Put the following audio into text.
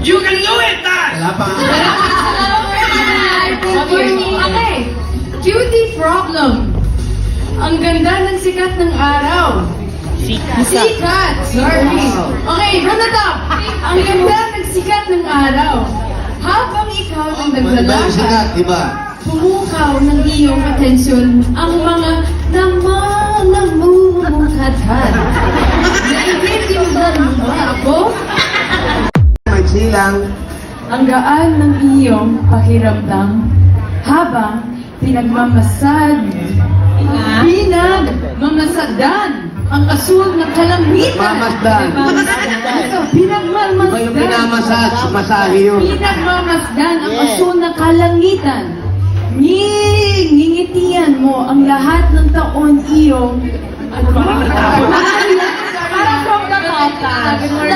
You can do it, Tash! Wala pa. Okay. Cutie problem. Ang ganda ng sikat ng araw. Sikat. Sorry. Okay, run it up. Ang ganda ng sikat ng araw. Habang ikaw ang naglalakad, diba? pumukaw ng iyong atensyon ang mga namumukadhad. Naiintindihan mo ba ako? Magsilang. Ang gaan ng iyong pakiramdam habang pinagmamasadan ang asul ng kalangitan. Mamasdan. Iba yung pinamasad, masahe yun. Pinagmamasdan ang asul ng kalangitan. Ngingitian mo ang lahat ng taon iyong... Para from the top. Good morning.